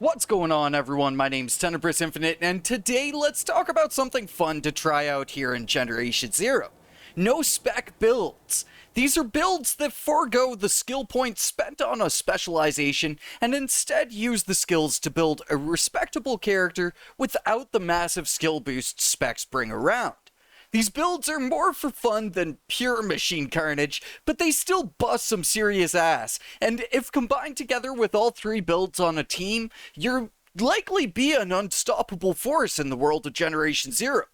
What's going on, everyone? My name's Tenebris Infinite, and today let's talk about something fun to try out here in Generation Zero. No spec builds. These are builds that forego the skill points spent on a specialization and instead use the skills to build a respectable character without the massive skill boosts specs bring around. These builds are more for fun than pure machine carnage, but they still bust some serious ass, and if combined together with all three builds on a team, you'll likely be an unstoppable force in the world of Generation Zero.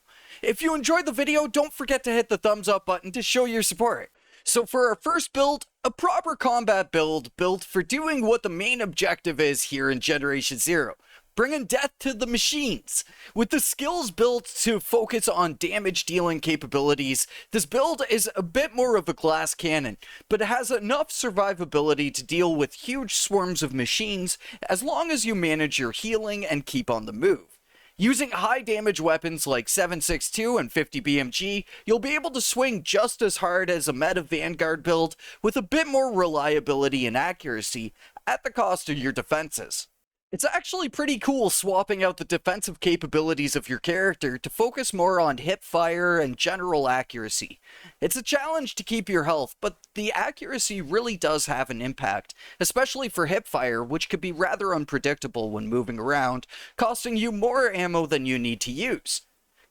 If you enjoyed the video, don't forget to hit the thumbs up button to show your support. So for our first build, a proper combat build built for doing what the main objective is here in Generation Zero. Bringing death to the machines. With the skills built to focus on damage dealing capabilities, this build is a bit more of a glass cannon, but it has enough survivability to deal with huge swarms of machines as long as you manage your healing and keep on the move. Using high damage weapons like 7.62 and 50 BMG, you'll be able to swing just as hard as a meta Vanguard build with a bit more reliability and accuracy at the cost of your defenses. It's actually pretty cool swapping out the defensive capabilities of your character to focus more on hip fire and general accuracy. It's a challenge to keep your health, but the accuracy really does have an impact, especially for hip fire, which could be rather unpredictable when moving around, costing you more ammo than you need to use.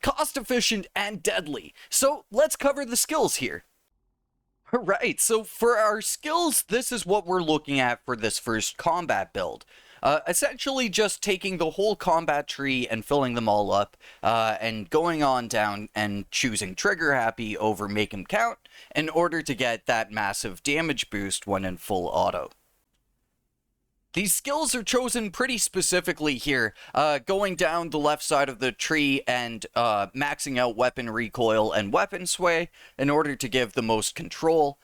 Cost efficient and deadly, so let's cover the skills here. Alright, so for our skills, this is what we're looking at for this first combat build. Essentially just taking the whole combat tree and filling them all up, and going on down and choosing Trigger Happy over Make 'em Count in order to get that massive damage boost when in full auto. These skills are chosen pretty specifically here, going down the left side of the tree and maxing out weapon recoil and weapon sway in order to give the most control,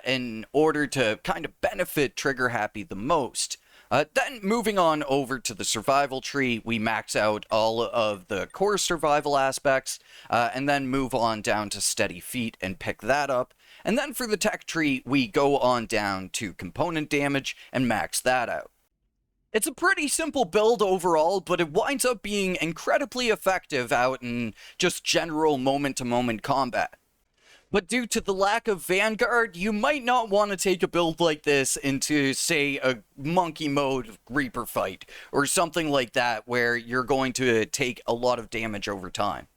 in order to kind of benefit Trigger Happy the most. Then moving on over to the survival tree, we max out all of the core survival aspects, and then move on down to steady feet and pick that up. And then for the tech tree, we go on down to component damage and max that out. It's a pretty simple build overall, but it winds up being incredibly effective out in just general moment-to-moment combat. But due to the lack of Vanguard, you might not want to take a build like this into, say, a monkey mode Reaper fight, or something like that, where you're going to take a lot of damage over time.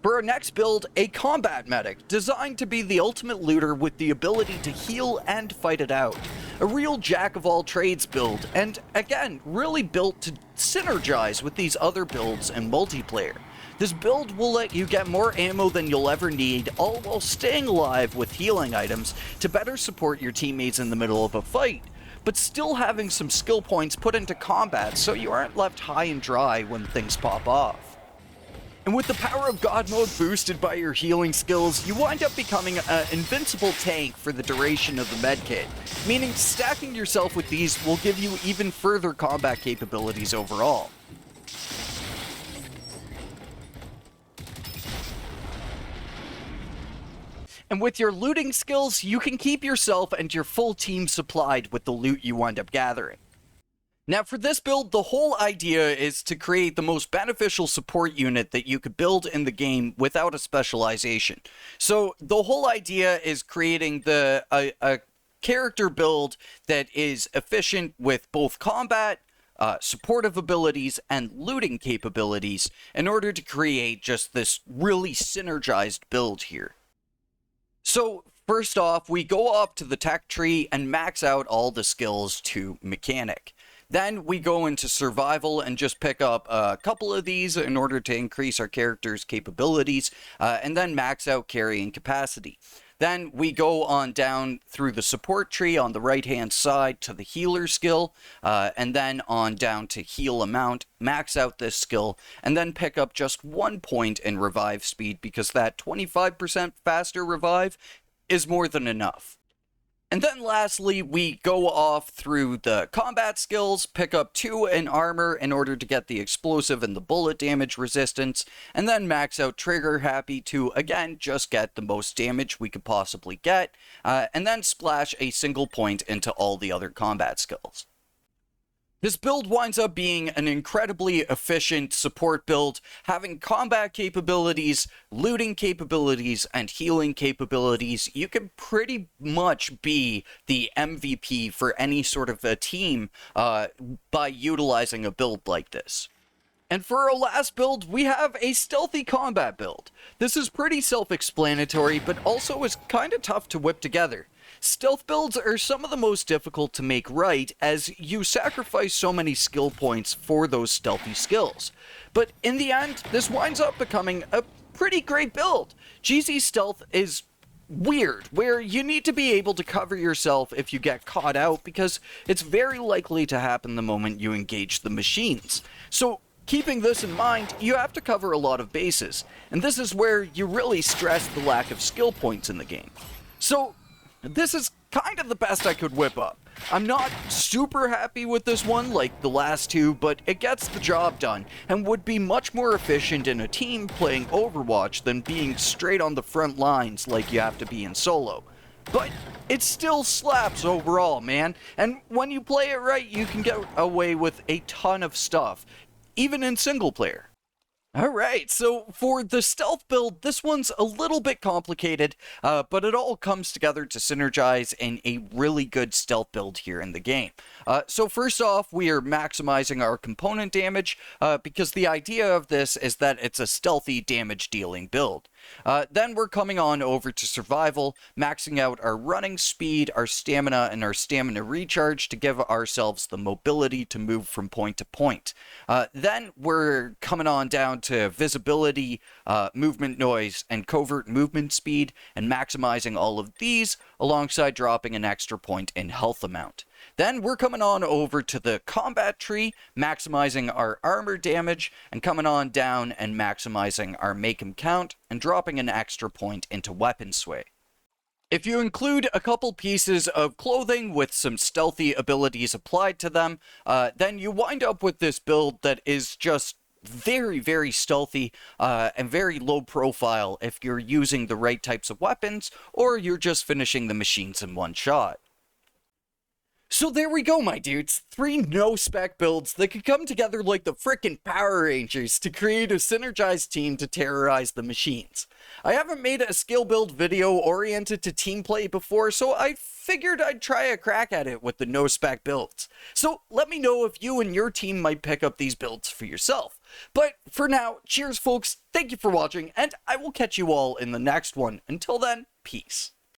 For our next build, a combat medic, designed to be the ultimate looter with the ability to heal and fight it out. A real jack-of-all-trades build, and again, really built to synergize with these other builds in multiplayer. This build will let you get more ammo than you'll ever need, all while staying alive with healing items to better support your teammates in the middle of a fight, but still having some skill points put into combat so you aren't left high and dry when things pop off. And with the power of God mode boosted by your healing skills, you wind up becoming an invincible tank for the duration of the medkit, meaning stacking yourself with these will give you even further combat capabilities overall. And with your looting skills, you can keep yourself and your full team supplied with the loot you wind up gathering. Now for this build, the whole idea is to create the most beneficial support unit that you could build in the game without a specialization. So the whole idea is creating a character build that is efficient with both combat, supportive abilities, and looting capabilities in order to create just this really synergized build here. So first off, we go off to the tech tree and max out all the skills to mechanic. Then we go into survival and just pick up a couple of these in order to increase our character's capabilities, and then max out carrying capacity. Then we go on down through the support tree on the right hand side to the healer skill, and then on down to heal amount, max out this skill, and then pick up just 1 point in revive speed because that 25% faster revive is more than enough. And then lastly, we go off through the combat skills, pick up 2 in armor in order to get the explosive and the bullet damage resistance, and then max out Trigger Happy to, again, just get the most damage we could possibly get, and then splash a single point into all the other combat skills. This build winds up being an incredibly efficient support build, having combat capabilities, looting capabilities, and healing capabilities. You can pretty much be the MVP for any sort of a team by utilizing a build like this. And for our last build, we have a stealthy combat build. This is pretty self-explanatory, but also is kind of tough to whip together. Stealth builds are some of the most difficult to make right, as you sacrifice so many skill points for those stealthy skills. But in the end, this winds up becoming a pretty great build. GZ Stealth is weird, where you need to be able to cover yourself if you get caught out, because it's very likely to happen the moment you engage the machines. So keeping this in mind, you have to cover a lot of bases, and this is where you really stress the lack of skill points in the game. So this is kind of the best I could whip up. I'm not super happy with this one like the last two, but it gets the job done, and would be much more efficient in a team playing Overwatch than being straight on the front lines like you have to be in solo. But it still slaps overall, man, and when you play it right, you can get away with a ton of stuff, even in single player. Alright, so for the stealth build, this one's a little bit complicated, but it all comes together to synergize in a really good stealth build here in the game. So first off, we are maximizing our component damage, because the idea of this is that it's a stealthy damage dealing build. Then we're coming on over to survival, maxing out our running speed, our stamina, and our stamina recharge to give ourselves the mobility to move from point to point. Then we're coming on down to visibility, movement noise, and covert movement speed, and maximizing all of these alongside dropping an extra point in health amount. Then we're coming on over to the combat tree, maximizing our armor damage, and coming on down and maximizing our make 'em count, and dropping an extra point into weapon sway. If you include a couple pieces of clothing with some stealthy abilities applied to them, then you wind up with this build that is just very, very stealthy and very low profile if you're using the right types of weapons, or you're just finishing the machines in one shot. So there we go, my dudes. 3 no-spec builds that could come together like the frickin' Power Rangers to create a synergized team to terrorize the machines. I haven't made a skill build video oriented to team play before, so I figured I'd try a crack at it with the no-spec builds. So let me know if you and your team might pick up these builds for yourself. But for now, cheers folks, thank you for watching, and I will catch you all in the next one. Until then, peace.